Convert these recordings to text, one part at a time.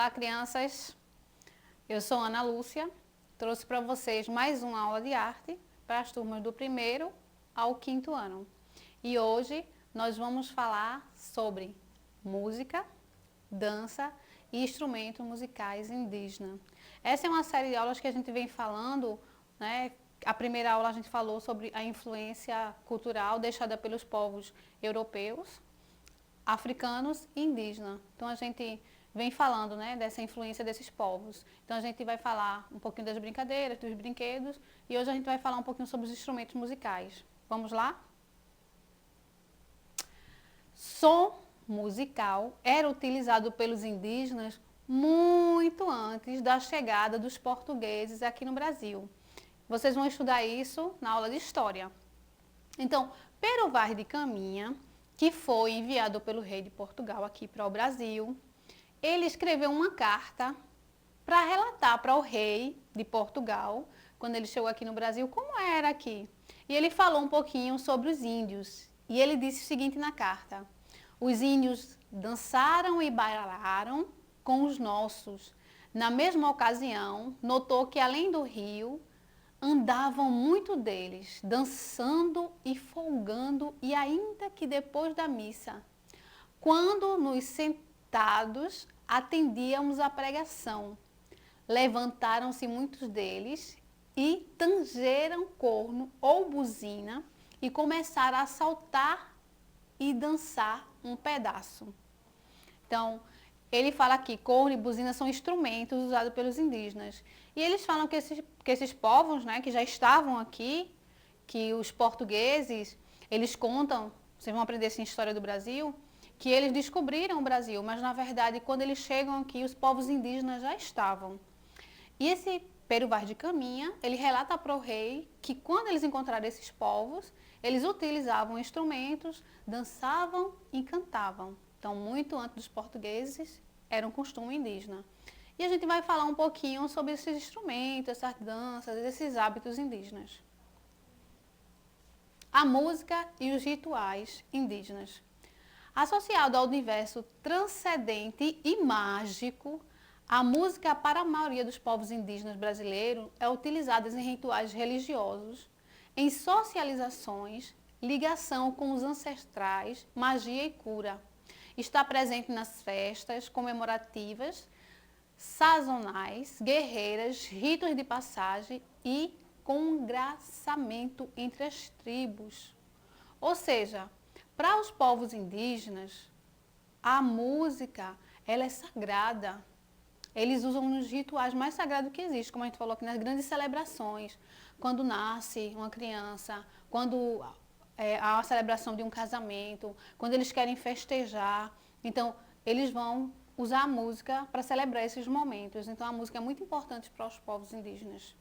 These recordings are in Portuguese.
Olá, crianças. Eu sou Ana Lúcia. Trouxe para vocês mais uma aula de arte para as turmas do 1º ao 5º ano. E hoje nós vamos falar sobre música, dança e instrumentos musicais indígenas. Essa é uma série de aulas que a gente vem falando, né? A primeira aula a gente falou sobre a influência cultural deixada pelos povos europeus, africanos e indígenas. Então a gente vem falando, né, dessa influência desses povos. Então a gente vai falar um pouquinho das brincadeiras, dos brinquedos, e hoje a gente vai falar um pouquinho sobre os instrumentos musicais. Vamos lá? Som musical era utilizado pelos indígenas muito antes da chegada dos portugueses aqui no Brasil. Vocês vão estudar isso na aula de História. Então, Pero Vaz de Caminha, que foi enviado pelo rei de Portugal aqui para o Brasil, ele escreveu uma carta para relatar para o rei de Portugal, quando ele chegou aqui no Brasil, como era aqui. E ele falou um pouquinho sobre os índios. E ele disse o seguinte na carta: os índios dançaram e bailaram com os nossos. Na mesma ocasião, notou que além do rio, andavam muito deles, dançando e folgando, e ainda que depois da missa, quando nos sentados atendíamos à pregação, levantaram-se muitos deles e tangeram corno ou buzina e começaram a saltar e dançar um pedaço. Então, ele fala aqui, corno e buzina são instrumentos usados pelos indígenas. E eles falam que esses povos, né, que já estavam aqui, que os portugueses, eles contam, vocês vão aprender isso em História do Brasil, que eles descobriram o Brasil, mas na verdade, quando eles chegam aqui, os povos indígenas já estavam. E esse Pero Vaz de Caminha, ele relata para o rei que quando eles encontraram esses povos, eles utilizavam instrumentos, dançavam e cantavam. Então, muito antes dos portugueses, era um costume indígena. E a gente vai falar um pouquinho sobre esses instrumentos, essas danças, esses hábitos indígenas. A música e os rituais indígenas. Associado ao universo transcendente e mágico, a música para a maioria dos povos indígenas brasileiros é utilizada em rituais religiosos, em socializações, ligação com os ancestrais, magia e cura. Está presente nas festas comemorativas, sazonais, guerreiras, ritos de passagem e congraçamento entre as tribos. Ou seja, para os povos indígenas, a música ela é sagrada. Eles usam nos rituais mais sagrados que existem, como a gente falou aqui, nas grandes celebrações. Quando nasce uma criança, quando há a celebração de um casamento, quando eles querem festejar. Então, eles vão usar a música para celebrar esses momentos. Então, a música é muito importante para os povos indígenas.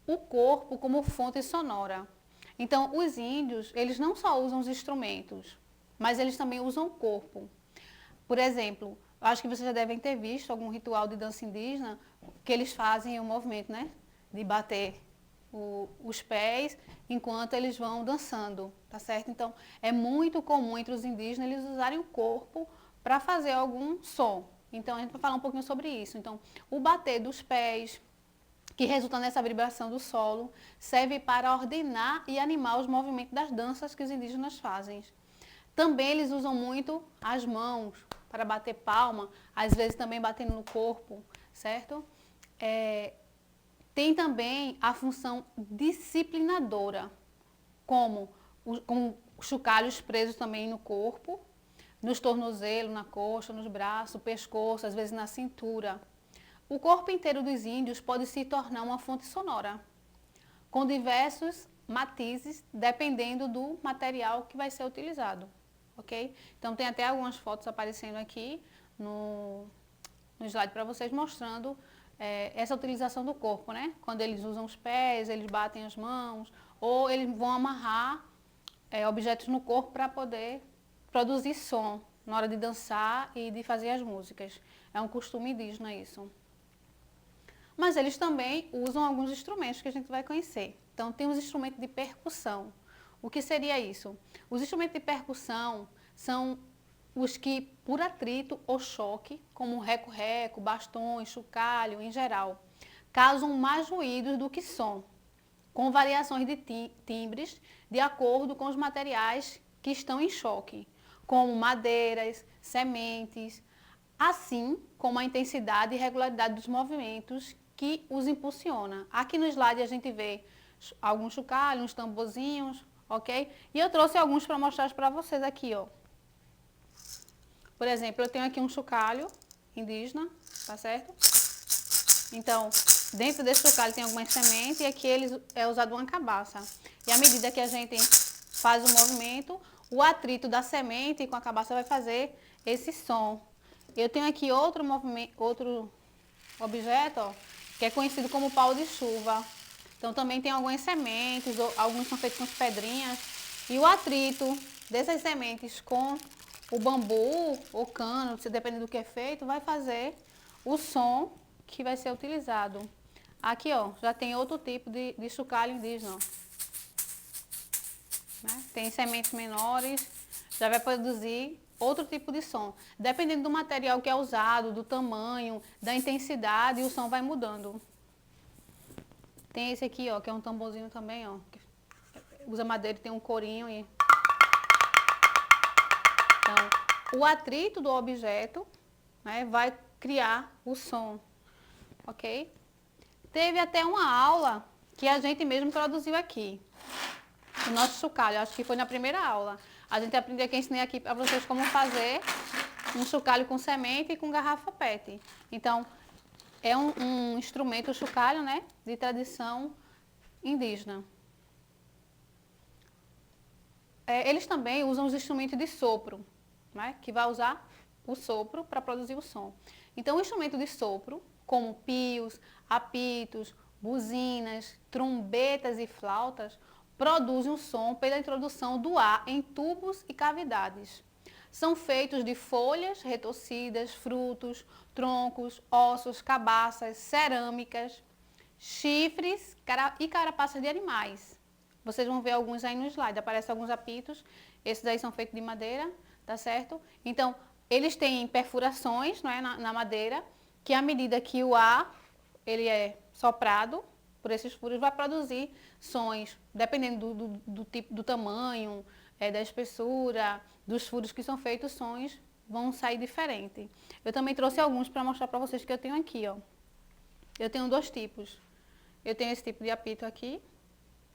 O corpo como fonte sonora. Então, os índios, eles não só usam os instrumentos, mas eles também usam o corpo. Por exemplo, acho que vocês já devem ter visto algum ritual de dança indígena que eles fazem o movimento, né? De bater os pés enquanto eles vão dançando, tá certo? Então, é muito comum entre os indígenas eles usarem o corpo para fazer algum som. Então, a gente vai falar um pouquinho sobre isso. Então, o bater dos pés, que resulta nessa vibração do solo, serve para ordenar e animar os movimentos das danças que os indígenas fazem. Também eles usam muito as mãos para bater palma, às vezes também batendo no corpo, certo? Tem também a função disciplinadora, com chocalhos presos também no corpo, nos tornozelos, na coxa, nos braços, pescoço, às vezes na cintura. O corpo inteiro dos índios pode se tornar uma fonte sonora, com diversos matizes, dependendo do material que vai ser utilizado, ok? Então, tem até algumas fotos aparecendo aqui no slide para vocês, mostrando essa utilização do corpo, né? Quando eles usam os pés, eles batem as mãos, ou eles vão amarrar objetos no corpo para poder produzir som na hora de dançar e de fazer as músicas. É um costume indígena isso. Mas eles também usam alguns instrumentos que a gente vai conhecer. Então, tem os instrumentos de percussão. O que seria isso? Os instrumentos de percussão são os que, por atrito ou choque, como reco-reco, bastões, chocalho, em geral, causam mais ruídos do que som, com variações de timbres de acordo com os materiais que estão em choque, como madeiras, sementes, assim como a intensidade e regularidade dos movimentos que os impulsiona. Aqui no slide a gente vê alguns chocalhos, uns tamborzinhos, ok? E eu trouxe alguns para mostrar para vocês aqui, ó. Por exemplo, eu tenho aqui um chocalho indígena, tá certo? Então, dentro desse chocalho tem algumas sementes e aqui é usado uma cabaça. E à medida que a gente faz o movimento, o atrito da semente com a cabaça vai fazer esse som. Eu tenho aqui outro objeto, ó, que é conhecido como pau de chuva. Então também tem algumas sementes, alguns são feitos com pedrinhas. E o atrito dessas sementes com o bambu ou cano, dependendo do que é feito, vai fazer o som que vai ser utilizado. Aqui, ó, já tem outro tipo de chocalho indígena. Né? Tem sementes menores, já vai produzir outro tipo de som. Dependendo do material que é usado, do tamanho, da intensidade, o som vai mudando. Tem esse aqui, ó, que é um tamborzinho também, ó. Usa madeira e tem um corinho. Então, o atrito do objeto, né, vai criar o som, ok? Teve até uma aula que a gente mesmo produziu aqui. O nosso chocalho, acho que foi na primeira aula. A gente aprendeu aqui, ensinei aqui para vocês como fazer um chocalho com semente e com garrafa PET. Então, é um instrumento, o chocalho, né, de tradição indígena. Eles também usam os instrumentos de sopro, né, que vai usar o sopro para produzir o som. Então, o instrumento de sopro, como pios, apitos, buzinas, trombetas e flautas, produzem um som pela introdução do ar em tubos e cavidades. São feitos de folhas retorcidas, frutos, troncos, ossos, cabaças, cerâmicas, chifres e carapaças de animais. Vocês vão ver alguns aí no slide, aparecem alguns apitos, esses aí são feitos de madeira, tá certo? Então, eles têm perfurações, não é, na madeira, que à medida que o ar ele é soprado por esses furos, vai produzir sons, dependendo do tipo, do tamanho, da espessura, dos furos que são feitos, sons vão sair diferentes. Eu também trouxe alguns para mostrar para vocês que eu tenho aqui, ó. Eu tenho dois tipos. Eu tenho esse tipo de apito aqui,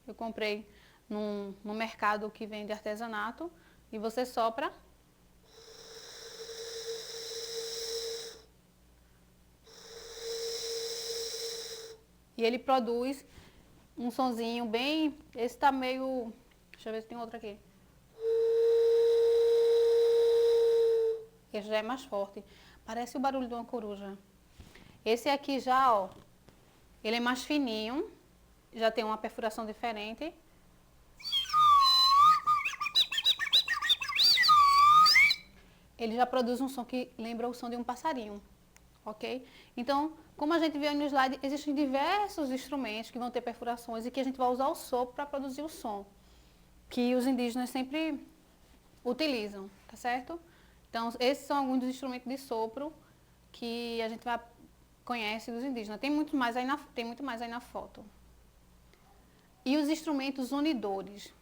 eu comprei no mercado que vende artesanato, e você sopra. E ele produz um sonzinho bem... Esse tá meio... Deixa eu ver se tem outro aqui. Esse já é mais forte. Parece o barulho de uma coruja. Esse aqui já, ó, ele é mais fininho. Já tem uma perfuração diferente. Ele já produz um som que lembra o som de um passarinho. Ok? Então, como a gente viu aí no slide, existem diversos instrumentos que vão ter perfurações e que a gente vai usar o sopro para produzir o som, que os indígenas sempre utilizam, tá certo? Então, esses são alguns dos instrumentos de sopro que a gente conhece dos indígenas. Tem muito mais aí na foto. E os instrumentos unidores.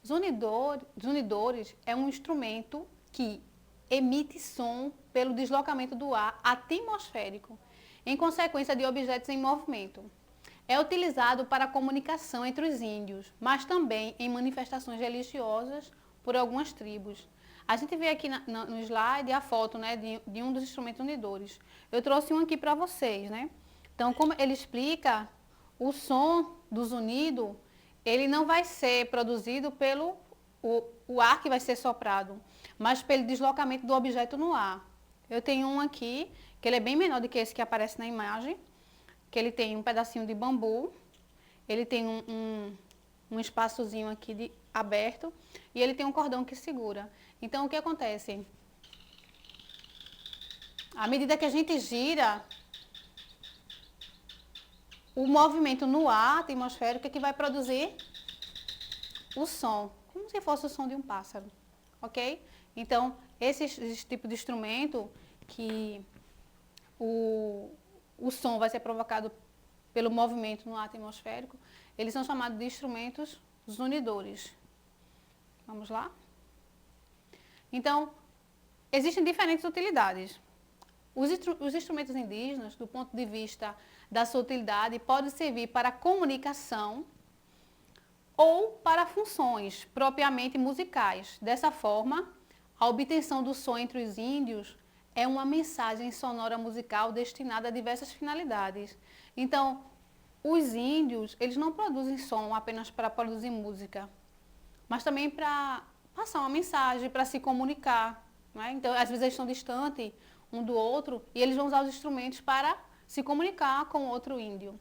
Os unidores é um instrumento que emite som pelo deslocamento do ar atmosférico, em consequência de objetos em movimento. É utilizado para a comunicação entre os índios, mas também em manifestações religiosas por algumas tribos. A gente vê aqui no slide a foto, né, de um dos instrumentos unidores. Eu trouxe um aqui para vocês, né? Então, como ele explica, o som dos unidos, ele não vai ser produzido pelo o ar que vai ser soprado, mas pelo deslocamento do objeto no ar. Eu tenho um aqui, que ele é bem menor do que esse que aparece na imagem, que ele tem um pedacinho de bambu, ele tem um espaçozinho aqui aberto e ele tem um cordão que segura. Então, o que acontece? À medida que a gente gira, o movimento no ar atmosférico é que vai produzir o som, como se fosse o som de um pássaro, ok? Então, esse tipo de instrumento que o som vai ser provocado pelo movimento no ar atmosférico, eles são chamados de instrumentos zunidores. Vamos lá? Então, existem diferentes utilidades. Os instrumentos indígenas, do ponto de vista da sua utilidade, podem servir para comunicação ou para funções propriamente musicais. Dessa forma, a obtenção do som entre os índios é uma mensagem sonora musical destinada a diversas finalidades. Então, os índios, eles não produzem som apenas para produzir música, mas também para passar uma mensagem, para se comunicar. Não é? Então, às vezes eles estão distantes um do outro e eles vão usar os instrumentos para se comunicar com outro índio.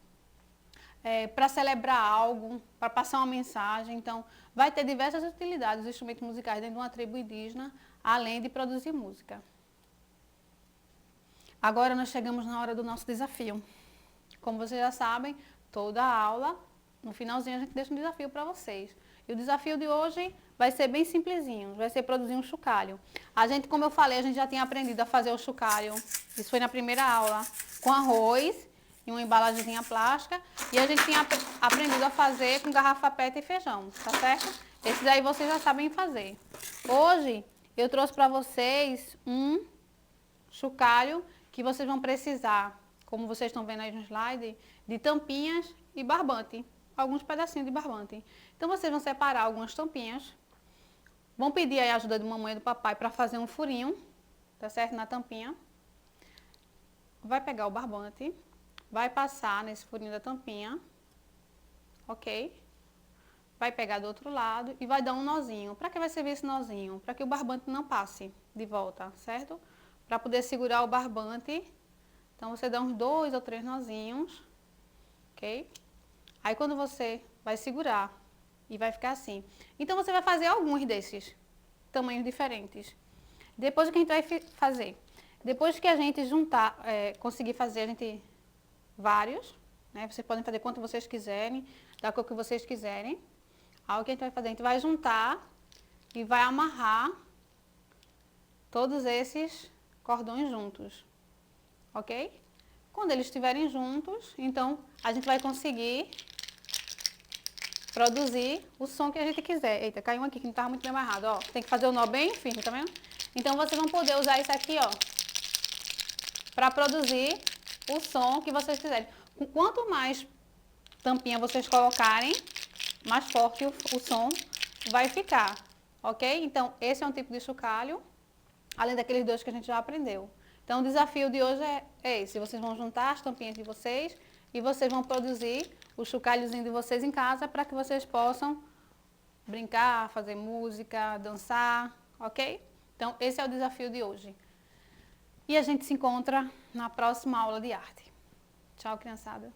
Para celebrar algo, para passar uma mensagem. Então, vai ter diversas utilidades os instrumentos musicais dentro de uma tribo indígena, além de produzir música. Agora nós chegamos na hora do nosso desafio. Como vocês já sabem, toda aula, no finalzinho a gente deixa um desafio para vocês. E o desafio de hoje vai ser bem simplesinho, vai ser produzir um chocalho. A gente, como eu falei, a gente já tinha aprendido a fazer o chocalho, isso foi na primeira aula, com arroz em uma embalagemzinha plástica, e a gente tinha aprendido a fazer com garrafa PET e feijão, tá certo? Esses aí vocês já sabem fazer. Hoje eu trouxe para vocês um chocalho que vocês vão precisar, como vocês estão vendo aí no slide, de tampinhas e barbante, alguns pedacinhos de barbante. Então vocês vão separar algumas tampinhas, vão pedir aí a ajuda de mamãe e do papai para fazer um furinho, tá certo? Na tampinha. Vai pegar o barbante, vai passar nesse furinho da tampinha, ok? Vai pegar do outro lado e vai dar um nozinho. Para que vai servir esse nozinho? Para que o barbante não passe de volta, certo? Para poder segurar o barbante, então você dá uns 2 ou 3 nozinhos, ok? Aí quando você vai segurar e vai ficar assim. Então você vai fazer alguns desses tamanhos diferentes. Depois o que a gente vai fazer? Depois que a gente juntar, conseguir fazer vários, né? Vocês podem fazer quanto vocês quiserem, da cor que vocês quiserem. Aí o que a gente vai fazer? A gente vai juntar e vai amarrar todos esses cordões juntos, ok? Quando eles estiverem juntos, então a gente vai conseguir produzir o som que a gente quiser. Eita, caiu um aqui que não estava muito bem amarrado, ó. Tem que fazer o nó bem firme, tá vendo? Então vocês vão poder usar isso aqui, ó, para produzir o som que vocês quiserem. Quanto mais tampinha vocês colocarem, mais forte o som vai ficar, ok? Então esse é um tipo de chocalho, além daqueles dois que a gente já aprendeu. Então o desafio de hoje é esse, vocês vão juntar as tampinhas de vocês e vocês vão produzir o chocalhozinho de vocês em casa para que vocês possam brincar, fazer música, dançar, ok? Então esse é o desafio de hoje. E a gente se encontra na próxima aula de arte. Tchau, criançada.